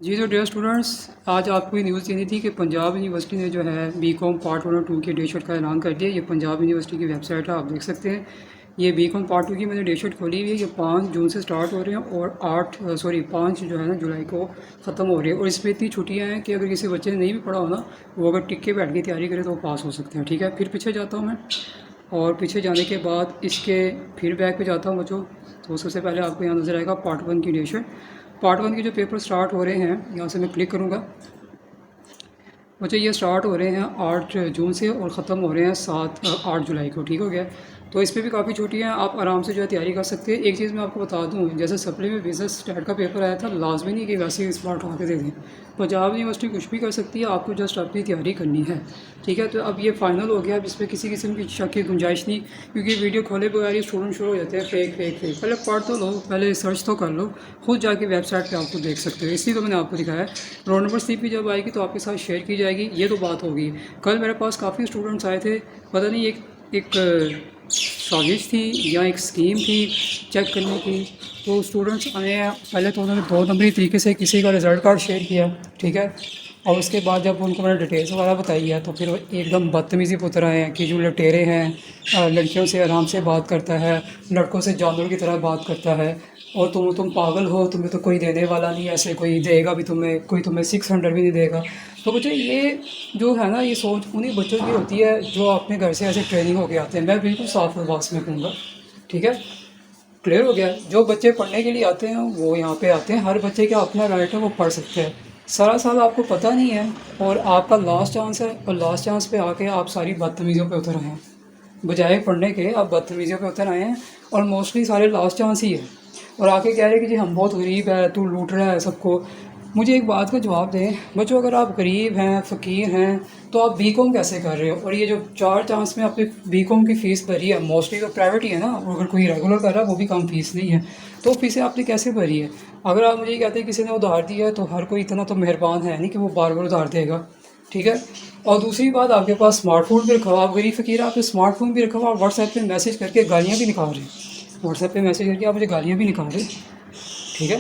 جی تو dear students, آج آپ کو یہ نیوز دینی تھی کہ پنجاب یونیورسٹی نے جو ہے بی کام پارٹ 1 اور 2 کی ڈیٹ شیٹ کا اعلان کر دیا۔ یہ پنجاب یونیورسٹی کی ویب سائٹ ہے، آپ دیکھ سکتے ہیں۔ یہ بی کام پارٹ 2 کی میں نے ڈیٹ شیٹ کھولی ہوئی ہے۔ یہ 5 جون سے سٹارٹ ہو رہے ہیں اور 5 جو ہے نا جولائی کو ختم ہو رہی ہے۔ اور اس میں اتنی چھٹیاں ہیں کہ اگر کسی بچے نے نہیں بھی پڑھا ہونا، وہ اگر ٹک کے بیٹھ کے تیاری کرے تو وہ پاس ہو سکتے ہیں۔ ٹھیک ہے، پھر پیچھے جاتا ہوں میں، اور پیچھے جانے کے بعد اس کے پھر بیک پہ جاتا ہوں بچوں۔ تو سب سے پہلے آپ کو یہاں نظر آئے گا پارٹ 1 کی ڈیٹ شیٹ۔ پارٹ 1 کے جو پیپر سٹارٹ ہو رہے ہیں، یہاں سے میں کلک کروں گا بچے، یہ سٹارٹ ہو رہے ہیں 8 جون سے اور ختم ہو رہے ہیں 8 جولائی کو۔ ٹھیک ہو گیا، تو اس پہ بھی کافی چھوٹی ہیں، آپ آرام سے جو ہے تیاری کر سکتے ہیں۔ ایک چیز میں آپ کو بتا دوں، جیسے سپلی میں بزنس اسٹیٹ کا پیپر آیا تھا، لازمی نہیں کہ ویسے ہی اس بار اٹھا کے دے دیں۔ پنجاب یونیورسٹی کچھ بھی کر سکتی ہے، آپ کو جسٹ اپنی تیاری کرنی ہے۔ ٹھیک ہے، تو اب یہ فائنل ہو گیا، اب اس پہ کسی قسم کی شک کی گنجائش نہیں، کیونکہ ویڈیو کھولے بغیر ہی اسٹوڈنٹ شروع ہو جاتے ہیں فیک فیک فیک۔ پہلے پڑھ تو لو، پہلے سرچ تو کر لو، خود جا کے ویب سائٹ پہ آپ کو دیکھ سکتے ہو۔ اس لیے تو میں نے آپ کو دکھایا ہے۔ رول نمبر سلپ بھی جب آئے گی تو آپ کے ساتھ شیئر کی جائے گی۔ یہ تو بات ہوگی۔ کل میرے پاس کافی اسٹوڈنٹس آئے تھے، پتہ نہیں ایک سازش تھی یا ایک اسکیم تھی چیک کرنے کی۔ تو اسٹوڈنٹس آئے ہیں، پہلے تو انہوں نے 2 نمبری طریقے سے کسی کا رزلٹ کارڈ شیئر کیا، ٹھیک ہے، اور اس کے بعد جب ان کو میں نے ڈیٹیلس وغیرہ بتائی ہے تو پھر وہ ایک دم بدتمیزی پہ اتر آئے ہیں کہ جو لٹیرے ہیں، لڑکیوں سے آرام سے بات کرتا ہے، لڑکوں سے جانور کی طرح بات کرتا ہے، اور تم پاگل ہو، تمہیں تو کوئی دینے والا نہیں، ایسے کوئی دے گا بھی تمہیں، کوئی تمہیں 600 بھی نہیں دے گا۔ تو بچے یہ جو ہے نا، یہ سوچ انہیں بچوں کی ہوتی ہے جو اپنے گھر سے ایسے ٹریننگ ہو کے آتے ہیں۔ میں بالکل صاف الفاظ میں کہوں گا، ٹھیک ہے، کلیئر ہو گیا۔ جو بچے پڑھنے کے لیے آتے ہیں وہ یہاں پہ آتے ہیں، ہر بچے کا اپنا رائٹ ہے، وہ پڑھ سکتے ہیں۔ سارا سال آپ کو پتہ نہیں ہے اور آپ کا لاسٹ چانس ہے، اور لاسٹ چانس پہ آ کے آپ ساری بدتمیزیوں پہ اتر آئے ہیں، بجائے پڑھنے کے آپ بدتمیزیوں پہ اتر آئے ہیں، اور موسٹلی سارے لاسٹ چانس ہی ہے۔ اور آ کے کہہ رہے کہ جی ہم بہت غریب ہے، تو لوٹ رہا ہے سب کو۔ مجھے ایک بات کا جواب دیں بچوں، اگر آپ غریب ہیں، فقیر ہیں، تو آپ بی کام کیسے کر رہے ہو؟ اور یہ جو 4 چانس میں آپ نے بی کام کی فیس بھری ہے، موسٹلی تو پرائیویٹ ہی ہے نا، اگر کوئی ریگولر کر رہا ہے وہ بھی کم فیس نہیں ہے، تو فیسیں آپ نے کیسے بھری ہے؟ اگر آپ مجھے یہ کہتے ہیں کسی نے ادھار دیا ہے، تو ہر کوئی اتنا تو مہربان ہے نہیں کہ وہ بار بار ادھار دے گا، ٹھیک ہے۔ اور دوسری بات، آپ کے پاس اسمارٹ فون بھی رکھا ہوا، آپ غریب فقیر، آپ نے اسمارٹ فون بھی رکھا ہوا، آپ واٹس ایپ پہ میسج کر کے گالیاں بھی نکال رہے ہیں، واٹس ایپ پہ میسج کر کے آپ مجھے گالیاں بھی نکال رہے ہیں، ٹھیک ہے۔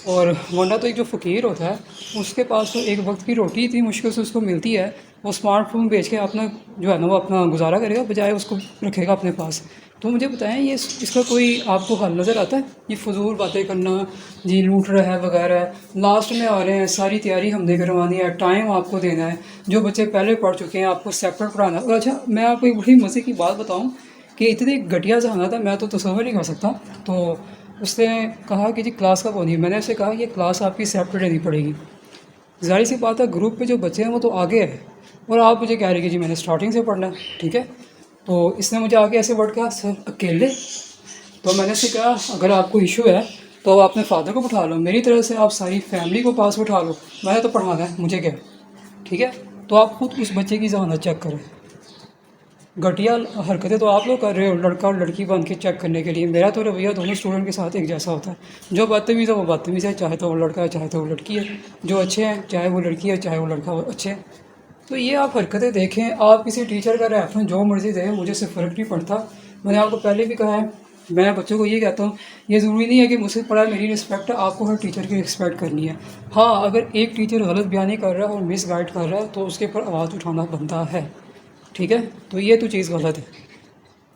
اور ورنہ تو ایک جو فقیر ہوتا ہے اس کے پاس تو ایک وقت کی روٹی اتنی مشکل سے اس کو ملتی ہے، وہ اسمارٹ فون بیچ کے اپنا جو ہے نا وہ اپنا گزارا کرے گا، بجائے اس کو رکھے گا اپنے پاس۔ تو مجھے بتائیں، یہ اس کا کوئی آپ کو حل نظر آتا ہے؟ یہ فضول باتیں کرنا، جی لوٹ رہا ہے وغیرہ، لاسٹ میں آ رہے ہیں، ساری تیاری ہم نے کروانی ہے، ٹائم آپ کو دینا ہے، جو بچے پہلے پڑھ چکے ہیں آپ کو سیپریٹ پڑھانا ہے۔ اور اچھا، میں آپ کو ایک بڑی مزے کی بات بتاؤں کہ اتنی گھٹیا ذہانت ہے، میں تو تصور نہیں کر سکتا۔ تو اس نے کہا کہ جی کلاس کب ہونی ہے؟ میں نے اسے کہا یہ کلاس آپ کی سیپریٹ دینی پڑے گی۔ ظاہر سی بات ہے، گروپ پہ جو بچے ہیں وہ تو آگے ہے، اور آپ مجھے کہہ رہے کہ جی میں نے اسٹارٹنگ سے پڑھنا ہے، ٹھیک ہے۔ تو اس نے مجھے آگے ایسے ورڈ کہا، سر اکیلے؟ تو میں نے اسے کہا اگر آپ کو ایشو ہے تو آپ اپنے فادر کو بٹھا لو، میری طرف سے آپ ساری فیملی کو پاس بٹھا لو، میں نے تو پڑھانا ہے، مجھے کیا، ٹھیک ہے۔ تو آپ خود اس بچے کی ذہانت چیک کریں۔ گھٹیا حرکتیں تو آپ لوگ کر رہے ہو لڑکا اور لڑکی بن کے چیک کرنے کے لیے۔ میرا تو رویہ دونوں اسٹوڈنٹ کے ساتھ ایک جیسا ہوتا ہے، جو بدتمیز ہے وہ بدتمیز ہے، چاہے تو وہ لڑکا ہے چاہے تو وہ لڑکی ہے، جو اچھے ہیں چاہے وہ لڑکی ہے چاہے وہ لڑکا ہو اچھے ہیں۔ تو یہ آپ حرکتیں دیکھیں، آپ کسی ٹیچر کا ریفرنس جو مرضی دیں، مجھے سے فرق نہیں پڑتا۔ میں نے آپ کو پہلے بھی کہا ہے، میں بچوں کو یہ کہتا ہوں، یہ ضروری نہیں ہے کہ مجھ سے پڑھا میری رسپیکٹ ہے، آپ کو ہر ٹیچر کی رسپیکٹ کرنی ہے۔ ہاں، اگر ایک ٹیچر غلط بیانی کر رہا ہے اور مس گائڈ کر رہا ہے تو اس کے اوپر آواز اٹھانا بنتا ہے، ٹھیک ہے۔ تو یہ تو چیز غلط ہے۔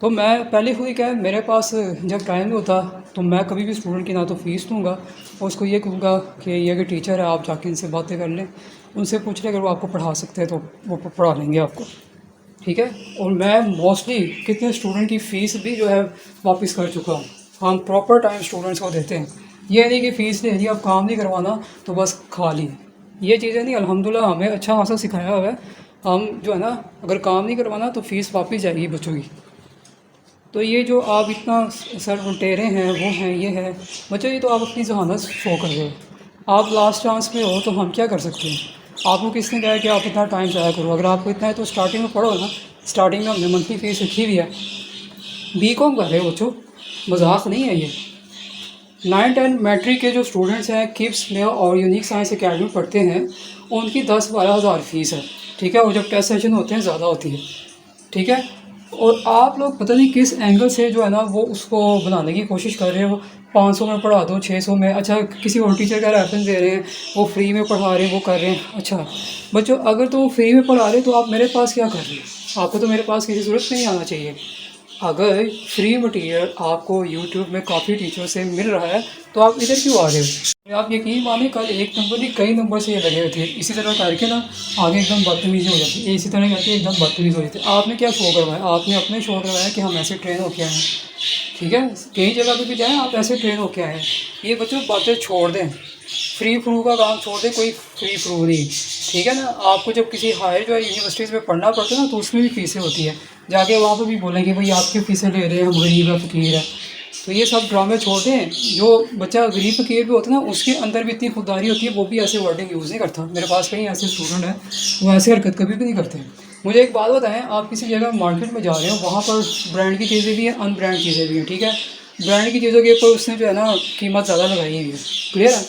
تو میں پہلے ہوئی کہ میرے پاس جب ٹائم نہیں ہوتا تو میں کبھی بھی اسٹوڈنٹ کی نہ تو فیس دوں گا، اور اس کو یہ کہوں گا کہ یہ کہ ٹیچر ہے، آپ جا کے ان سے باتیں کر لیں، ان سے پوچھ لیں، اگر وہ آپ کو پڑھا سکتے ہیں تو وہ پڑھا لیں گے آپ کو، ٹھیک ہے۔ اور میں موسٹلی کتنے اسٹوڈنٹ کی فیس بھی جو ہے واپس کر چکا ہوں۔ ہم پراپر ٹائم اسٹوڈنٹس کو دیتے ہیں، یہ نہیں کہ فیس لے لی اب کام نہیں کروانا تو بس کھا لی، یہ چیزیں نہیں۔ الحمدللہ ہمیں اچھا خاصا سکھایا ہوا ہے، ہم جو ہے نا اگر کام نہیں کروانا تو فیس واپس جائے گی بچوں کی۔ تو یہ جو آپ اتنا سر لٹیرے ہیں وہ ہیں یہ ہے بچوں، یہ تو آپ اپنی ذہانت شو کر رہے ہو۔ آپ لاسٹ چانس میں ہو تو ہم کیا کر سکتے ہیں؟ آپ کو کس نے کہا کہ آپ اتنا ٹائم ضائع کرو؟ اگر آپ کو اتنا ہے تو اسٹارٹنگ میں پڑھو نا، اسٹارٹنگ میں ہم نے منتھلی فیس رکھی ہوئی ہے، بی کام کر رہے ہو بچوں، مذاق نہیں ہے یہ۔ 9-10 میٹرک کے جو اسٹوڈنٹس ہیں کپس میں اور یونیک سائنس اکیڈمی پڑھتے ہیں، ان کی 10-12 ہزار فیس ہے، ٹھیک ہے، اور جب ٹیسٹ سیشن ہوتے ہیں زیادہ ہوتی ہے، ٹھیک ہے۔ اور آپ لوگ پتہ نہیں کس اینگل سے جو ہے نا وہ اس کو بنانے کی کوشش کر رہے ہو. 500 میں پڑھا دو، 600 میں. اچھا کسی اور ٹیچر کا ریفرنس دے رہے ہیں، وہ فری میں پڑھا رہے ہیں، وہ کر رہے ہیں. اچھا بچوں، اگر تو وہ فری میں پڑھا رہے ہیں تو آپ میرے پاس کیا کر رہے ہیں؟ آپ کو تو میرے پاس کسی صورت نہیں آنا چاہیے. اگر فری مٹیریل آپ کو یوٹیوب میں کافی ٹیچر سے مل رہا ہے تو آپ ادھر کیوں آ رہے ہو؟ آپ یقین مانیں کل ایک نمبر نہیں کئی نمبر سے یہ لگے ہوئے تھے. اسی طرح کر کے نا آگے ایک دم بدتمیزی ہو جاتی ہے، اسی طرح کر کے ایک دم بدتمیزی ہو جاتی ہے. آپ نے کیا شو کروایا؟ آپ نے اپنے شو کروایا کہ ہم ایسے ٹرین ہو کے آئے ہیں. ٹھیک ہے، کئی جگہ پہ بھی جائیں آپ ایسے ٹرین ہو کے آئے ہیں. یہ بچوں باتیں چھوڑ دیں، فری فرو کا کام چھوڑ دیں. کوئی فری فرو نہیں، ٹھیک ہے نا. آپ کو جب کسی ہائر جو ہے یونیورسٹیز میں پڑھنا پڑتا ہے نا تو اس میں بھی فیسیں ہوتی ہیں. جا کے وہاں پہ بھی بولیں کہ بھائی آپ کی فیسیں لے رہے ہیں، ہم غریب ہے فقیر ہے. تو یہ سب ڈرامے چھوڑ دیں. جو بچہ غریب فقیر بھی ہوتا ہے نا اس کے اندر بھی اتنی خودداری ہوتی ہے، وہ بھی ایسے ورڈنگ یوز نہیں کرتا. میرے پاس کئی ایسے اسٹوڈنٹ ہیں وہ ایسی حرکت کبھی بھی نہیں کرتے. مجھے ایک بات بتائیں، آپ کسی جگہ مارکیٹ میں جا رہے ہو، وہاں پر برانڈ کی چیزیں بھی ہیں، ان برانڈ چیزیں بھی ہیں. ٹھیک ہے، برانڈ کی چیزوں کے اوپر اس نے جو ہے نا قیمت زیادہ لگائی ہوئی ہے. کلیئر ہے؟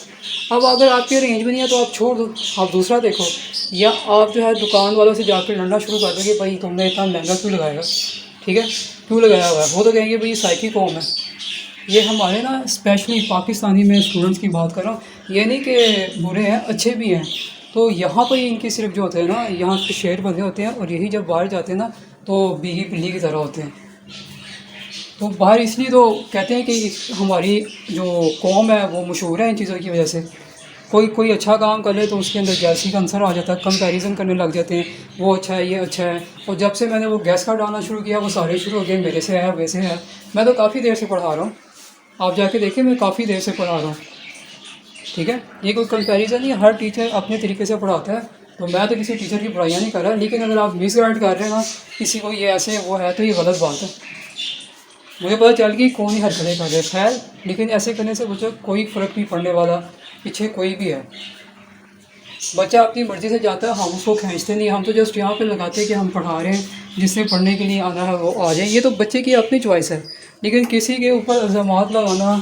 اب اگر آپ کے رینج میں نہیں ہے تو آپ چھوڑ دو، آپ دوسرا دیکھو. یا آپ جو ہے دکان والوں سے جا کے لڑنا شروع کر دو کہ بھائی تم نے اتنا مہنگا کیوں لگائے گا. ٹھیک ہے، کیوں لگایا ہوا ہے؟ وہ تو کہیں گے بھائی سائیکی قوم ہے. یہ ہمارے نا اسپیشلی پاکستانی میں اسٹوڈنٹس کی بات کر رہا ہوں، یہ نہیں کہ برے ہیں، اچھے بھی ہیں. تو یہاں پہ ان کے صرف جو ہوتے ہیں نا یہاں کے شعر بندے ہوتے ہیں، اور یہی جب باہر جاتے ہیں نا تو بیگی پلی کی طرح ہوتے ہیں. تو باہر اس لیے تو کہتے ہیں کہ ہماری جو قوم ہے وہ مشہور ہے ان چیزوں کی وجہ سے. کوئی اچھا کام کر لے تو اس کے اندر جیسی کا عنصر آ جاتا ہے، کمپیریزن کرنے لگ جاتے ہیں، وہ اچھا ہے، یہ اچھا ہے. اور جب سے میں نے وہ گیس کارڈ ڈالنا شروع کیا وہ سارے شروع ہو گئے میرے سے ہے ویسے ہے. میں تو کافی دیر سے پڑھا رہا ہوں، آپ جا کے دیکھیں میں کافی دیر سے پڑھا رہا ہوں. ٹھیک ہے، یہ کوئی کمپیریزن نہیں، ہر ٹیچر اپنے طریقے سے پڑھاتا ہے. تو میں تو کسی ٹیچر کی برائیاں نہیں کر رہا، لیکن اگر آپ مس گائڈ کر رہے ہیں نا کسی کو یہ ایسے وہ ہے تو یہ غلط بات ہے. مجھے پتہ چل گئی کون ہی حرکتیں کر رہے خیر، لیکن ایسے کرنے سے بچوں کوئی فرق نہیں پڑنے والا، پیچھے کوئی بھی ہے. بچہ اپنی مرضی سے جاتا ہے، ہم اس کو کھینچتے نہیں. ہم تو جسٹ یہاں پہ لگاتے ہیں کہ ہم پڑھا رہے ہیں، جس سے پڑھنے کے لیے آنا ہے وہ آ جائیں. یہ تو بچے کی اپنی چوائس ہے. لیکن کسی کے اوپر الزامات لگانا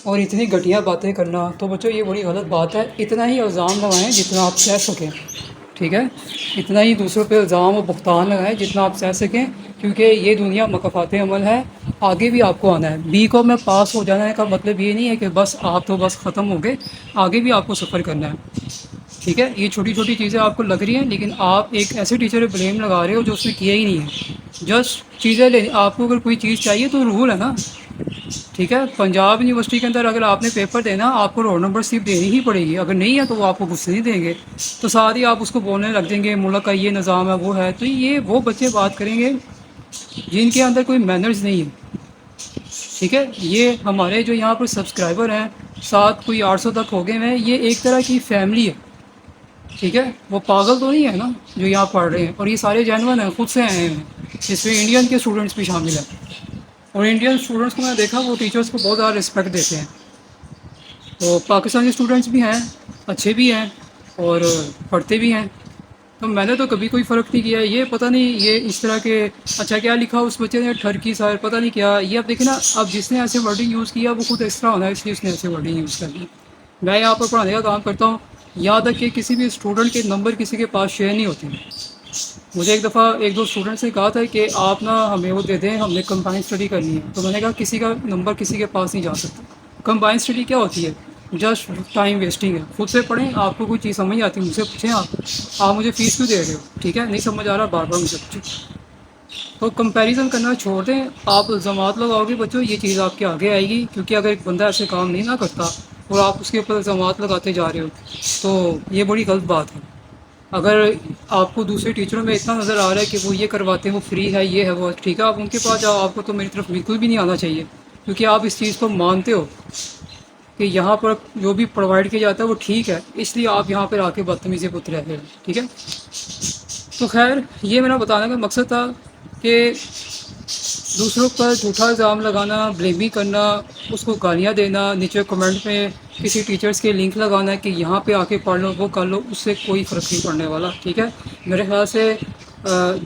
اور اتنی گھٹیا باتیں کرنا تو بچوں یہ بڑی غلط بات ہے. اتنا ہی الزام لگائیں جتنا آپ سہ سکیں. ٹھیک ہے، اتنا ہی دوسروں پہ الزام و بہتان لگائیں جتنا آپ سہ سکیں، کیونکہ یہ دنیا مکافات عمل ہے. آگے بھی آپ کو آنا ہے. بی کو میں پاس ہو جانا کا مطلب یہ نہیں ہے کہ بس آپ تو بس ختم ہو گئے، آگے بھی آپ کو سفر کرنا ہے. ٹھیک ہے، یہ چھوٹی چھوٹی چیزیں آپ کو لگ رہی ہیں لیکن آپ ایک ایسے ٹیچر پہ بلیم لگا رہے ہو جو اس نے کیا ہی نہیں ہے. جسٹ چیزیں لے، آپ کو اگر کوئی چیز چاہیے تو رول ہے نا. ٹھیک ہے، پنجاب یونیورسٹی کے اندر اگر آپ نے پیپر دینا آپ کو رول نمبر صرف دینی ہی پڑے گی. اگر نہیں ہے تو وہ آپ کو غصے نہیں دیں گے، تو ساتھ ہی آپ اس کو بولنے لگ دیں گے ملک کا یہ نظام ہے وہ ہے. تو یہ وہ بچے بات کریں گے جن کے اندر کوئی مینرز نہیں ہے. ٹھیک ہے، یہ ہمارے جو یہاں پر سبسکرائبر ہیں 700-800 تک ہو گئے ہیں، یہ ایک طرح کی فیملی ہے. ٹھیک ہے، وہ پاگل تو نہیں ہے نا جو یہاں پڑھ رہے ہیں، اور یہ سارے جینون ہیں، خود سے آئے ہیں. اس میں انڈین کے اسٹوڈنٹس بھی شامل ہیں، اور انڈین اسٹوڈنٹس کو میں نے دیکھا وہ ٹیچرس کو بہت زیادہ رسپیکٹ دیتے ہیں. تو پاکستانی اسٹوڈنٹس بھی ہیں، اچھے بھی ہیں اور پڑھتے بھی ہیں. تو میں نے تو کبھی کوئی فرق نہیں کیا. یہ پتہ نہیں یہ اس طرح کے اچھا کیا لکھا اس بچے نے ٹھرکی سائر پتہ نہیں کیا. یہ اب دیکھیں نا، اب جس نے ایسے ورڈنگ یوز کیا وہ خود اس طرح ہونا ہے، اس لیے اس نے ایسے ورڈنگ یوز کر لی. میں یہاں پر پڑھانے کا کام کرتا ہوں، یہاں تک کہ کسی بھی اسٹوڈنٹ کے نمبر کسی کے پاس شیئر نہیں ہوتے. مجھے ایک دفعہ ایک دو اسٹوڈنٹس نے کہا تھا کہ آپ نا ہمیں وہ دے دیں، ہم نے کمبائن اسٹڈی کرنی ہے. تو میں نے کہا کسی کا نمبر کسی کے پاس نہیں جا سکتا. کمبائن اسٹڈی کیا ہوتی ہے؟ جسٹ ٹائم ویسٹنگ ہے. خود سے پڑھیں، آپ کو کوئی چیز سمجھ آتی ہے مجھ سے پوچھیں. آپ مجھے فیس کیوں دے رہے ہو؟ ٹھیک ہے، نہیں سمجھ آ رہا بار بار مجھے پوچھیں. تو کمپیریزن کرنا چھوڑ دیں. آپ الزامات لگاؤ گے بچوں، یہ چیز آپ کے آگے آئے گی. کیونکہ اگر ایک بندہ ایسے کام نہیں نہ کرتا اور آپ اس کے اوپر الزامات لگاتے جا رہے ہو تو یہ بڑی غلط بات ہے. اگر آپ کو دوسرے ٹیچروں میں اتنا نظر آ رہا ہے کہ وہ یہ کرواتے ہیں، وہ فری ہے، یہ ہے وہ، ٹھیک ہے آپ ان کے پاس جاؤ. آپ کو تو میری طرف بالکل بھی نہیں آنا چاہیے، کیونکہ آپ اس چیز کو مانتے ہو کہ یہاں پر جو بھی پرووائڈ کیا جاتا ہے وہ ٹھیک ہے، اس لیے آپ یہاں پر آ کے بدتمیزی پتر رہے ہیں. ٹھیک ہے، تو خیر یہ میرا بتانے کا مقصد تھا کہ دوسروں پر جھوٹا الزام لگانا، بلیمی کرنا، اس کو گالیاں دینا، نیچے کمنٹ میں کسی ٹیچرز کے لنک لگانا کہ یہاں پہ آ کے پڑھ لو، وہ کر لو، اس سے کوئی فرق نہیں پڑنے والا. ٹھیک ہے، میرے خیال سے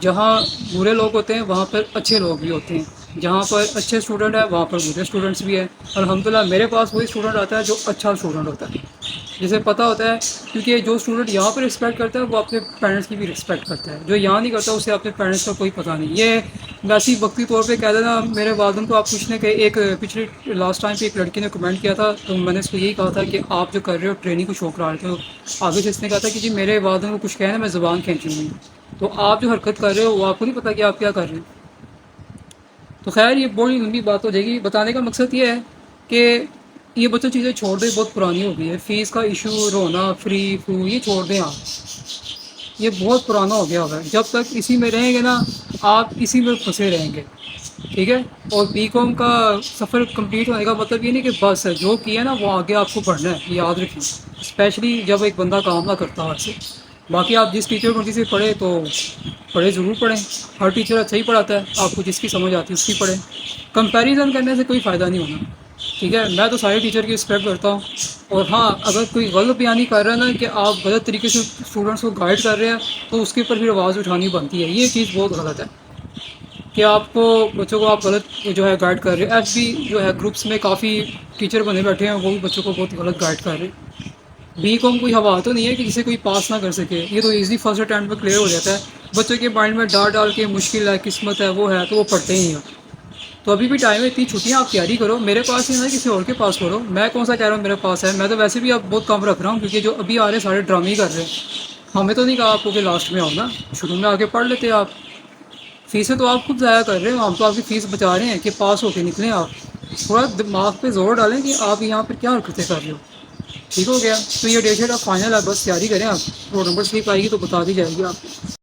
جہاں برے لوگ ہوتے ہیں وہاں پر اچھے لوگ بھی ہوتے ہیں. جہاں پر اچھے اسٹوڈنٹ ہیں وہاں پر برے اسٹوڈنٹس بھی ہیں. الحمدللہ میرے پاس وہی اسٹوڈنٹ آتا ہے جو اچھا اسٹوڈنٹ ہوتا ہے. جسے پتہ ہوتا ہے، کیونکہ جو اسٹوڈنٹ یہاں پہ رسپیکٹ کرتا ہے وہ اپنے پیرنٹس کی بھی رسپیکٹ کرتا ہے، جو یہاں نہیں کرتا اسے اپنے پیرنٹس کا کوئی پتہ نہیں. یہ ویسے ہی وقتی طور پہ کہہ دینا. میرے والدین کو آپ پوچھنے کے ایک پچھلے لاسٹ ٹائم پہ ایک لڑکی نے کمنٹ کیا تھا، تو میں نے اس کو یہی کہا تھا کہ آپ جو کر رہے ہو ٹریننگ کو شوق رہا ہے. تو آگے سے اس نے کہا تھا کہ جی میرے والدین کو کچھ کہنا میں زبان کھینچوں گی. تو آپ جو حرکت کر رہے ہو وہ آپ کو نہیں پتا کہ آپ کیا کر رہے ہیں. تو خیر یہ بڑی لمبی بات ہو جائے گی. بتانے کا مقصد یہ ہے کہ یہ بچوں چیزیں چھوڑ دیں، بہت پرانی ہو گئی ہے. فیس کا ایشو، رونا، فری فلو، یہ چھوڑ دیں آپ، یہ بہت پرانا ہو گیا ہوگا. جب تک اسی میں رہیں گے نا آپ اسی میں پھنسے رہیں گے. ٹھیک ہے. اور بی کام کا سفر کمپلیٹ ہونے کا مطلب یہ نہیں کہ بس ہے جو کیا ہے نا وہ آگے آپ کو پڑھنا ہے، یہ یاد رکھیں. اسپیشلی جب ایک بندہ کام نہ کرتا ہے سے. باقی آپ جس ٹیچر مرضی سے پڑھیں تو پڑھے ضرور پڑھیں. ہر ٹیچر اچھا ہی پڑھاتا ہے، آپ کو جس کی سمجھ آتی ہے اس کی پڑھیں. کمپیریزن کرنے سے کوئی فائدہ نہیں ہونا. ٹھیک ہے. میں تو سارے ٹیچر کی رسپیکٹ کرتا ہوں. اور ہاں اگر کوئی غلط بیانی کر رہا ہے نا کہ آپ غلط طریقے سے اسٹوڈنٹس کو گائڈ کر رہے ہیں تو اس کے اوپر پھر آواز اٹھانی بنتی ہے. یہ چیز بہت غلط ہے کہ آپ کو بچوں کو آپ غلط جو ہے گائڈ کر رہے ہیں. ایف بی جو ہے گروپس میں کافی ٹیچر بنے بیٹھے ہیں، وہ بھی بچوں کو بہت غلط گائڈ کر رہے ہیں. بی کام کوئی ہوا تو نہیں ہے کہ جسے کوئی پاس نہ کر سکے. یہ تو ایزی فرسٹ اٹیمپٹ میں کلیئر ہو جاتا ہے. بچوں کے مائنڈ میں ڈال کے مشکل ہے، قسمت ہے، وہ ہے، تو وہ پڑھتے ہی ہیں. تو ابھی بھی ٹائم ہے، اتنی چھٹیاں آپ تیاری کرو. میرے پاس ہی نہ کسی اور کے پاس کرو. میں کون سا کہہ رہا ہوں میرے پاس ہے. میں تو ویسے بھی اب بہت کم رکھ رہا ہوں کیونکہ جو ابھی آ رہے ہیں سارے ڈرامے ہی کر رہے ہیں. ہمیں تو نہیں کہا آپ کو کہ لاسٹ میں آؤ نا، شروع میں آ کے پڑھ لیتے آپ. فیسیں تو آپ خود ضائع کر رہے ہیں، ہم تو آپ کی فیس بچا رہے ہیں کہ پاس ہو کے نکلیں آپ. تھوڑا دماغ پہ زور ڈالیں کہ آپ یہاں پہ کیا حرکتیں کر رہے ہو. ٹھیک ہو گیا. تو یہ ڈیٹ شیٹ آپ فائنل ہے، بس تیاری کریں آپ. روڈ نمبر سلپ آئے گی تو بتا دی جائے گی آپ کو.